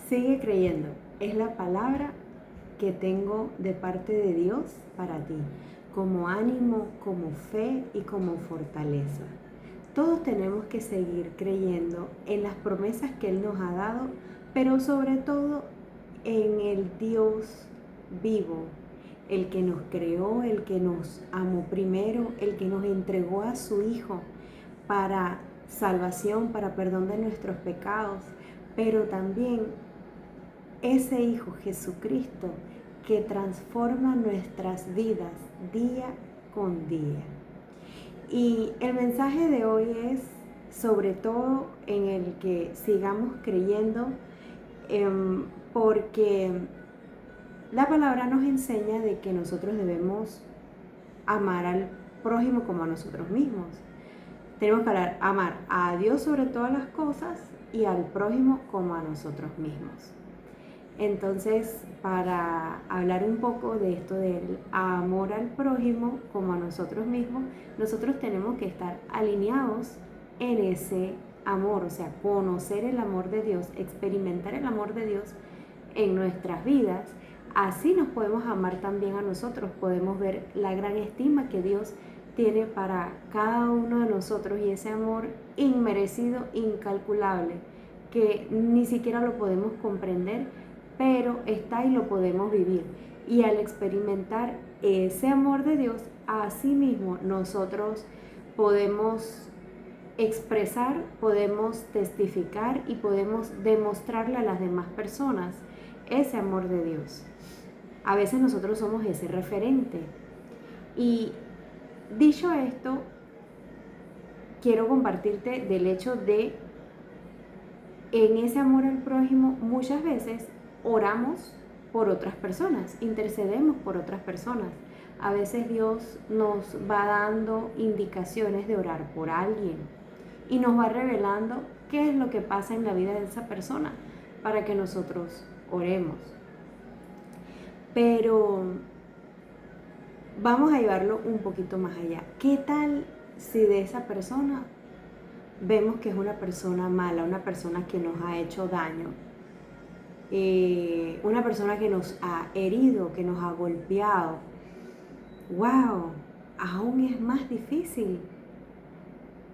Sigue creyendo. Es la palabra que tengo de parte de Dios para ti, como ánimo, como fe y como fortaleza. Todos tenemos que seguir creyendo en las promesas que Él nos ha dado, pero sobre todo en el Dios vivo, el que nos creó, el que nos amó primero, el que nos entregó a su Hijo para salvación, para perdón de nuestros pecados, pero también ese Hijo Jesucristo que transforma nuestras vidas día con día. Y el mensaje de hoy es sobre todo en el que sigamos creyendo, porque la palabra nos enseña de que nosotros debemos amar al prójimo como a nosotros mismos. Tenemos que amar a Dios sobre todas las cosas y al prójimo como a nosotros mismos. Entonces, para hablar un poco de esto del amor al prójimo como a nosotros mismos, nosotros tenemos que estar alineados en ese amor, o sea, conocer el amor de Dios, experimentar el amor de Dios en nuestras vidas. Así nos podemos amar también a nosotros, podemos ver la gran estima que Dios tiene para cada uno de nosotros y ese amor inmerecido, incalculable, que ni siquiera lo podemos comprender, pero está y lo podemos vivir. Y al experimentar ese amor de Dios, así mismo nosotros podemos expresar, podemos testificar y podemos demostrarle a las demás personas ese amor de Dios. A veces nosotros somos ese referente. Y dicho esto, quiero compartirte del hecho de, en ese amor al prójimo, muchas veces oramos por otras personas, intercedemos por otras personas. A veces Dios nos va dando indicaciones de orar por alguien y nos va revelando qué es lo que pasa en la vida de esa persona para que nosotros oremos. Pero vamos a llevarlo un poquito más allá. ¿Qué tal si de esa persona vemos que es una persona mala, una persona que nos ha hecho daño, una persona que nos ha herido, que nos ha golpeado? ¡Wow! Aún es más difícil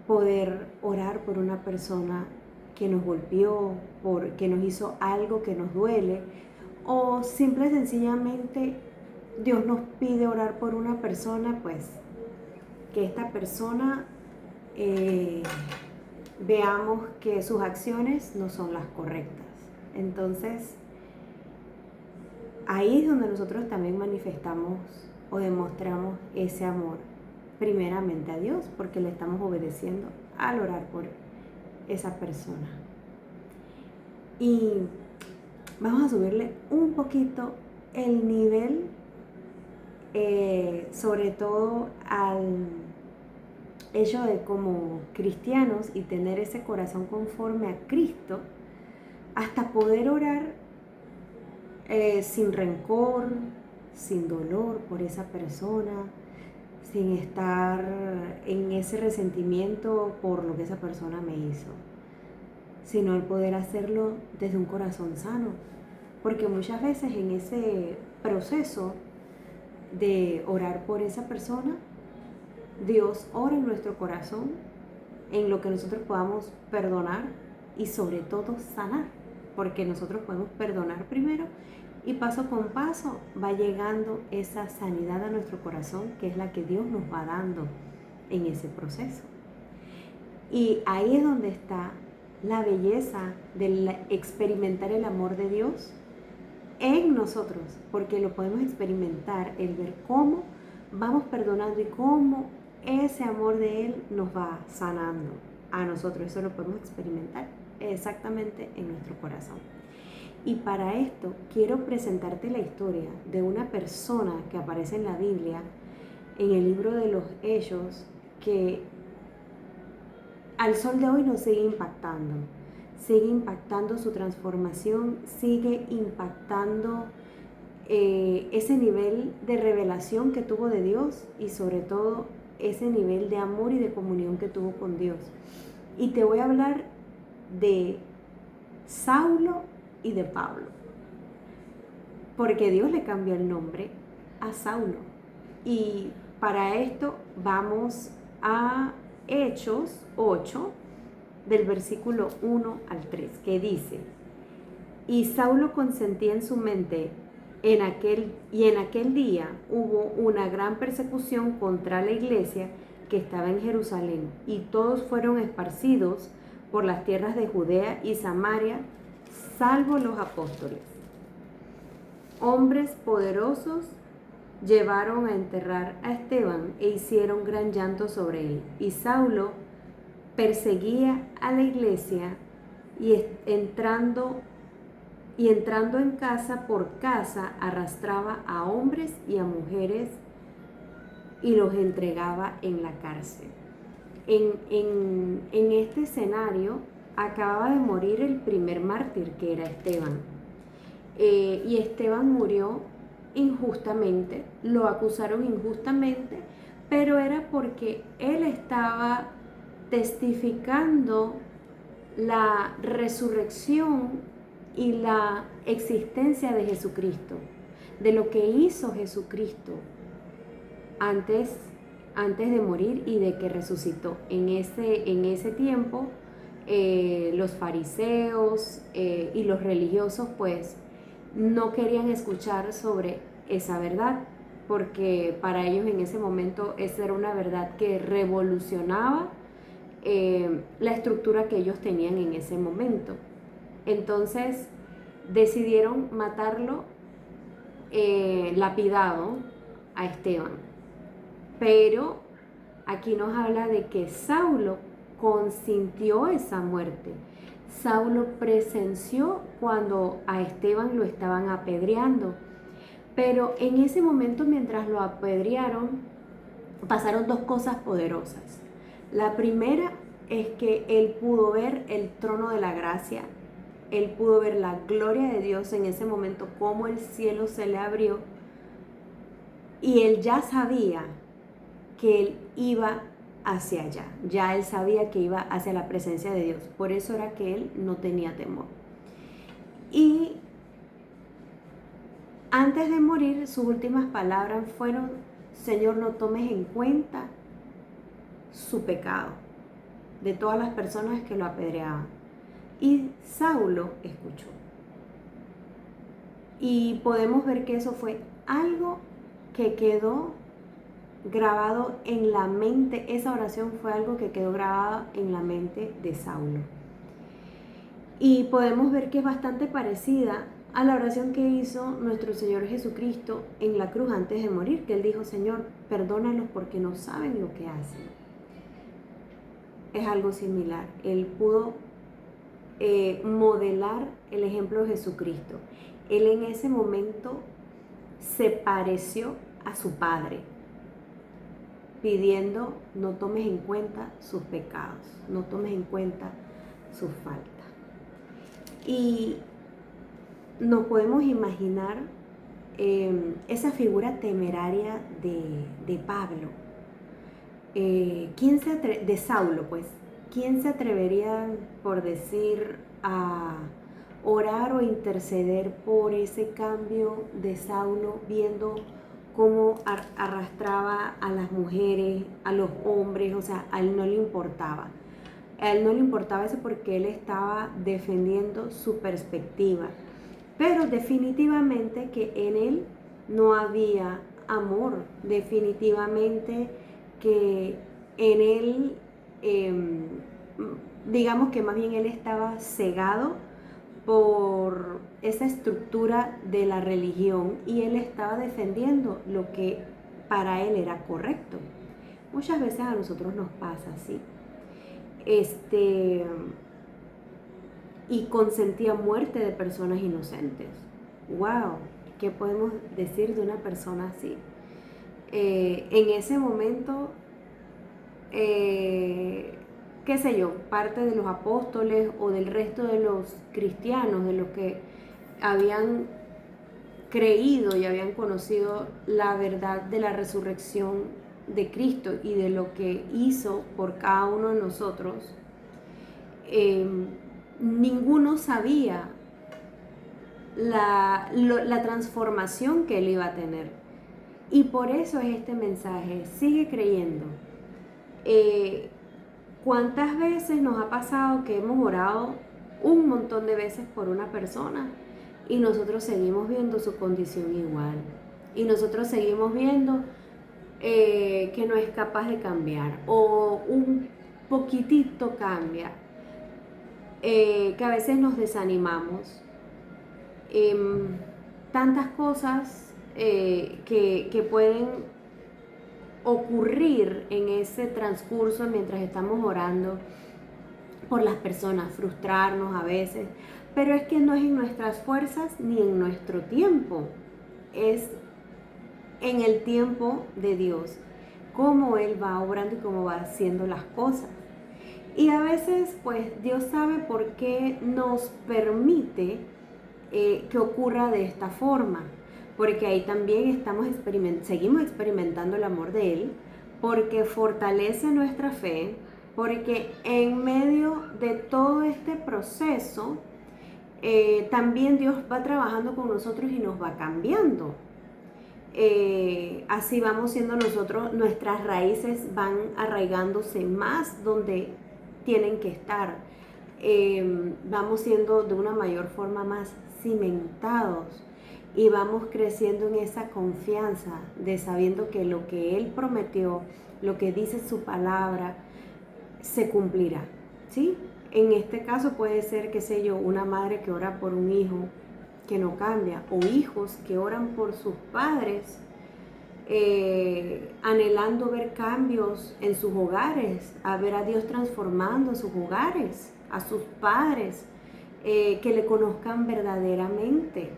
poder orar por una persona que nos golpeó, que nos hizo algo que nos duele, o simple y sencillamente Dios nos pide orar por una persona, pues que esta persona veamos que sus acciones no son las correctas. Entonces, ahí es donde nosotros también manifestamos o demostramos ese amor, primeramente a Dios, porque le estamos obedeciendo al orar por esa persona. Y vamos a subirle un poquito el nivel, sobre todo al hecho de, como cristianos, y tener ese corazón conforme a Cristo, hasta poder orar sin rencor, sin dolor por esa persona, sin estar en ese resentimiento por lo que esa persona me hizo, sino el poder hacerlo desde un corazón sano. Porque muchas veces en ese proceso de orar por esa persona, Dios ora en nuestro corazón, en lo que nosotros podamos perdonar y sobre todo sanar, porque nosotros podemos perdonar primero y paso con paso va llegando esa sanidad a nuestro corazón, que es la que Dios nos va dando en ese proceso. Y ahí es donde está la belleza de experimentar el amor de Dios en nosotros, porque lo podemos experimentar, el ver cómo vamos perdonando y cómo ese amor de Él nos va sanando a nosotros. Eso lo podemos experimentar exactamente en nuestro corazón. Y para esto quiero presentarte la historia de una persona que aparece en la Biblia, en el libro de los Hechos, que al sol de hoy nos sigue impactando su transformación, sigue impactando ese nivel de revelación que tuvo de Dios y sobre todo ese nivel de amor y de comunión que tuvo con Dios. Y te voy a hablar de Saulo de Tarso. y de Pablo, porque Dios le cambió el nombre a Saulo. Y para esto vamos a Hechos 8, del versículo 1 al 3, que dice: y Saulo consentía en su mente, en aquel día hubo una gran persecución contra la iglesia que estaba en Jerusalén, y todos fueron esparcidos por las tierras de Judea y Samaria, salvo los apóstoles. Hombres poderosos llevaron a enterrar a Esteban e hicieron gran llanto sobre él. Y Saulo perseguía a la iglesia y entrando en casa por casa arrastraba a hombres y a mujeres y los entregaba en la cárcel. En este escenario acababa de morir el primer mártir, que era Esteban. Y Esteban murió injustamente, lo acusaron injustamente, pero era porque él estaba testificando la resurrección y la existencia de Jesucristo, de lo que hizo Jesucristo antes de morir y de que resucitó. En ese tiempo, los fariseos y los religiosos pues no querían escuchar sobre esa verdad, porque para ellos en ese momento esa era una verdad que revolucionaba la estructura que ellos tenían en ese momento. Entonces decidieron matarlo lapidado a Esteban. Pero aquí nos habla de que Saulo consintió esa muerte. Saulo presenció cuando a Esteban lo estaban apedreando. Pero en ese momento, mientras lo apedrearon, pasaron dos cosas poderosas. La primera es que él pudo ver el trono de la gracia. Él pudo ver la gloria de Dios en ese momento, cómo el cielo se le abrió. Y él ya sabía que él iba hacia allá. Ya él sabía que iba hacia la presencia de Dios. Por eso era que él no tenía temor. Y antes de morir, sus últimas palabras fueron: Señor, no tomes en cuenta su pecado, de todas las personas que lo apedreaban. Y Saulo escuchó. Y podemos ver que eso fue algo que quedó grabado en la mente. Esa oración fue algo que quedó grabado en la mente de Saulo. Y podemos ver que es bastante parecida a la oración que hizo nuestro Señor Jesucristo en la cruz antes de morir, que él dijo: Señor, perdónalos porque no saben lo que hacen. Es algo similar. Él pudo modelar el ejemplo de Jesucristo. Él en ese momento se pareció a su Padre, pidiendo: no tomes en cuenta sus pecados, no tomes en cuenta sus faltas. Y nos podemos imaginar esa figura temeraria de Pablo. De Saulo, pues. ¿Quién se atrevería, por decir, a orar o interceder por ese cambio de Saulo, viendo cómo arrastraba a las mujeres, a los hombres? O sea, a él no le importaba. A él no le importaba eso porque él estaba defendiendo su perspectiva. Pero definitivamente que en él no había amor. Definitivamente que en él, digamos que más bien él estaba cegado por esa estructura de la religión y él estaba defendiendo lo que para él era correcto. Muchas veces a nosotros nos pasa así. Y consentía muerte de personas inocentes. ¡Wow! ¿Qué podemos decir de una persona así? En ese momento, qué sé yo, parte de los apóstoles o del resto de los cristianos, de los que habían creído y habían conocido la verdad de la resurrección de Cristo y de lo que hizo por cada uno de nosotros, ninguno sabía la transformación que él iba a tener. Y por eso es este mensaje, sigue creyendo. ¿Cuántas veces nos ha pasado que hemos orado un montón de veces por una persona y nosotros seguimos viendo su condición igual? Y nosotros seguimos viendo que no es capaz de cambiar o un poquitito cambia, que a veces nos desanimamos. Tantas cosas que pueden ocurrir en ese transcurso mientras estamos orando por las personas, frustrarnos a veces, pero es que no es en nuestras fuerzas ni en nuestro tiempo, es en el tiempo de Dios, cómo Él va obrando y cómo va haciendo las cosas. Y a veces pues Dios sabe por qué nos permite que ocurra de esta forma, porque ahí también seguimos experimentando el amor de Él, porque fortalece nuestra fe, porque en medio de todo este proceso también Dios va trabajando con nosotros y nos va cambiando. Así vamos siendo nosotros, nuestras raíces van arraigándose más donde tienen que estar. Vamos siendo de una mayor forma más cimentados y vamos creciendo en esa confianza de sabiendo que lo que Él prometió, lo que dice su palabra, se cumplirá, ¿sí? En este caso puede ser, qué sé yo, una madre que ora por un hijo que no cambia, o hijos que oran por sus padres, anhelando ver cambios en sus hogares, a ver a Dios transformando sus hogares, a sus padres, que le conozcan verdaderamente,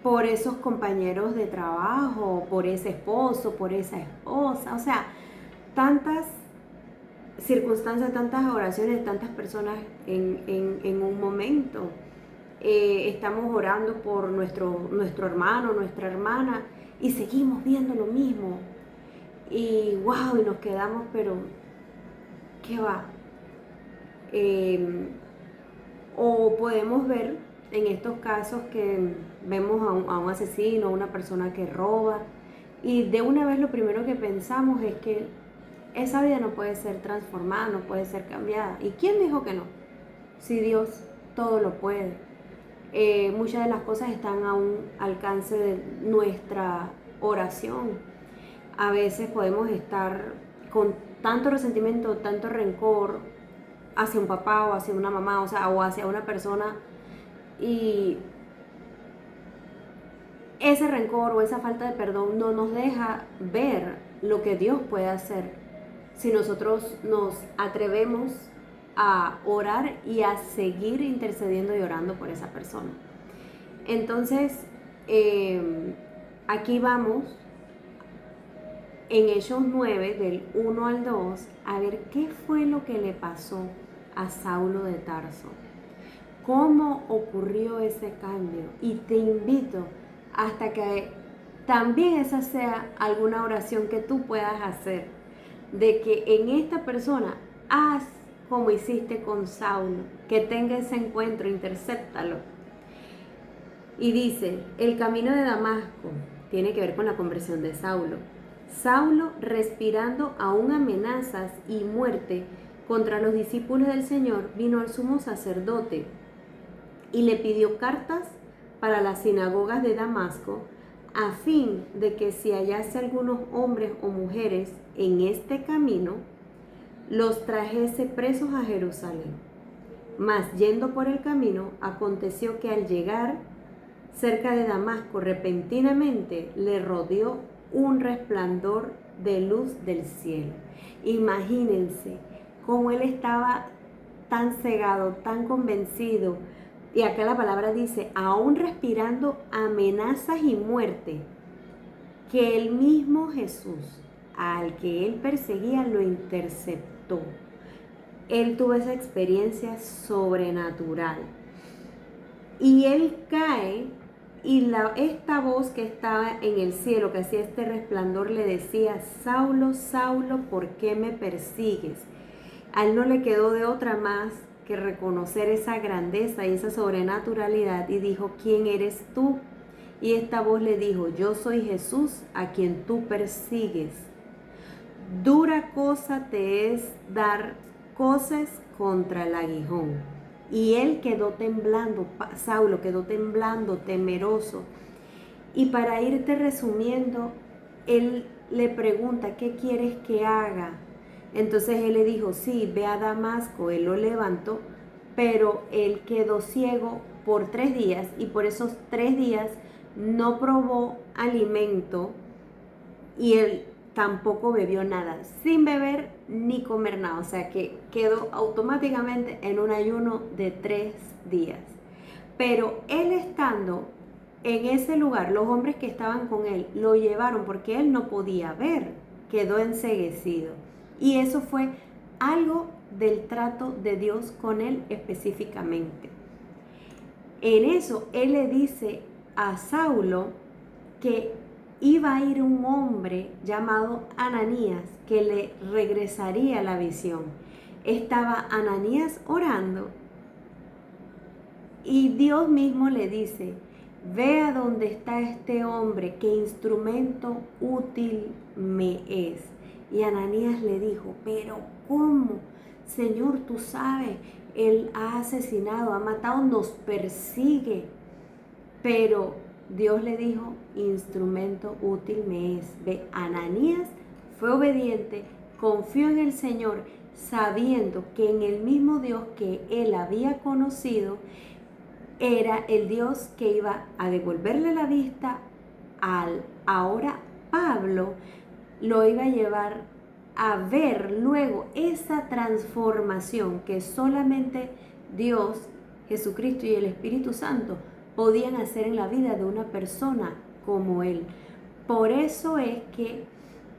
por esos compañeros de trabajo, por ese esposo, por esa esposa, o sea, tantas circunstancias, tantas oraciones, tantas personas en un momento. Estamos orando por nuestro hermano, nuestra hermana, y seguimos viendo lo mismo. Y wow, y nos quedamos, pero ¿qué va? O podemos ver en estos casos que vemos a un asesino, a una persona que roba, y de una vez lo primero que pensamos es que esa vida no puede ser transformada, no puede ser cambiada. ¿Y quién dijo que no? Si Dios todo lo puede. Muchas de las cosas están a un alcance de nuestra oración. A veces podemos estar con tanto resentimiento, tanto rencor hacia un papá o hacia una mamá, o hacia una persona, y ese rencor o esa falta de perdón no nos deja ver lo que Dios puede hacer si nosotros nos atrevemos a orar y a seguir intercediendo y orando por esa persona. Entonces, aquí vamos en Hechos 9, del 1 al 2, a ver qué fue lo que le pasó a Saulo de Tarso. ¿Cómo ocurrió ese cambio? Y te invito hasta que también esa sea alguna oración que tú puedas hacer, de que en esta persona haz como hiciste con Saulo, que tenga ese encuentro, intercéptalo. Y dice, el camino de Damasco tiene que ver con la conversión de Saulo. Saulo, respirando aún amenazas y muerte contra los discípulos del Señor, vino al sumo sacerdote y le pidió cartas para las sinagogas de Damasco, a fin de que si hallase algunos hombres o mujeres en este camino, los trajese presos a Jerusalén. Mas yendo por el camino, aconteció que al llegar cerca de Damasco, repentinamente le rodeó un resplandor de luz del cielo. Imagínense cómo él estaba tan cegado, tan convencido, y acá la palabra dice, aún respirando amenazas y muerte, que el mismo Jesús, al que él perseguía, lo interceptó. Él tuvo esa experiencia sobrenatural. Y él cae, y esta voz que estaba en el cielo, que hacía este resplandor, le decía, Saulo, Saulo, ¿por qué me persigues? A él no le quedó de otra más que reconocer esa grandeza y esa sobrenaturalidad y dijo, ¿quién eres tú? Y esta voz le dijo, yo soy Jesús a quien tú persigues. Dura cosa te es dar coces contra el aguijón. Y él quedó temblando, Saulo quedó temblando, temeroso. Y para irte resumiendo, él le pregunta, ¿qué quieres que haga? Entonces él le dijo, sí, ve a Damasco. Él lo levantó, pero él quedó ciego por 3 días y por esos 3 días no probó alimento y él tampoco bebió nada, sin beber ni comer nada. O sea que quedó automáticamente en un ayuno de 3 días. Pero él estando en ese lugar, los hombres que estaban con él lo llevaron porque él no podía ver, quedó enceguecido. Y eso fue algo del trato de Dios con él específicamente. En eso él le dice a Saulo que iba a ir un hombre llamado Ananías que le regresaría la visión. Estaba Ananías orando y Dios mismo le dice, ve a donde está este hombre, que instrumento útil me es. Y Ananías le dijo, pero ¿cómo? Señor, tú sabes, él ha asesinado, ha matado, nos persigue. Pero Dios le dijo, instrumento útil me es. Ve, Ananías fue obediente, confió en el Señor, sabiendo que en el mismo Dios que él había conocido, era el Dios que iba a devolverle la vista al ahora Pablo, lo iba a llevar a ver luego esa transformación que solamente Dios, Jesucristo y el Espíritu Santo podían hacer en la vida de una persona como él. Por eso es que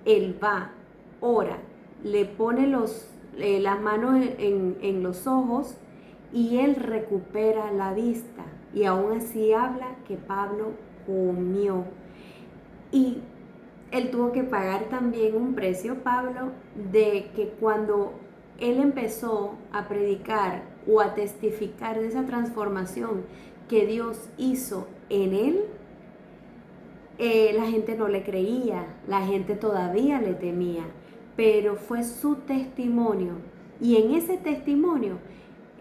él va, ora, le pone las manos en los ojos y él recupera la vista. Y aún así habla que Pablo comió. Y él tuvo que pagar también un precio, Pablo, de que cuando él empezó a predicar o a testificar de esa transformación que Dios hizo en él, la gente no le creía, la gente todavía le temía, pero fue su testimonio. Y en ese testimonio,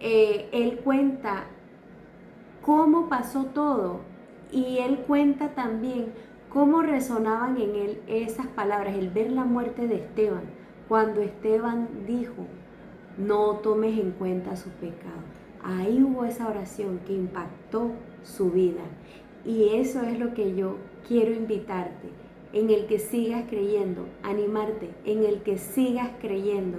él cuenta cómo pasó todo y él cuenta también cómo resonaban en él esas palabras, el ver la muerte de Esteban, cuando Esteban dijo, no tomes en cuenta su pecado. Ahí hubo esa oración que impactó su vida. Y eso es lo que yo quiero invitarte, en el que sigas creyendo, animarte, en el que sigas creyendo.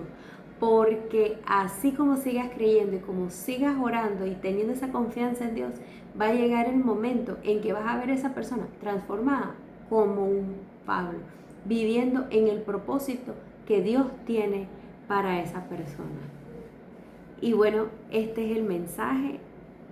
Porque así como sigas creyendo y como sigas orando y teniendo esa confianza en Dios, va a llegar el momento en que vas a ver a esa persona transformada como un Pablo, viviendo en el propósito que Dios tiene para esa persona. Y bueno, este es el mensaje.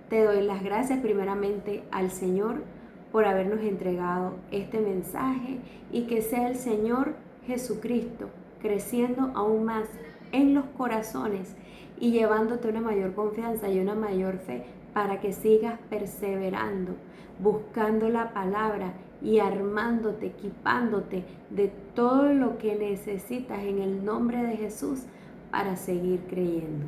Te doy las gracias primeramente al Señor por habernos entregado este mensaje y que sea el Señor Jesucristo creciendo aún más en los corazones y llevándote una mayor confianza y una mayor fe para que sigas perseverando, buscando la palabra y armándote, equipándote de todo lo que necesitas en el nombre de Jesús para seguir creyendo.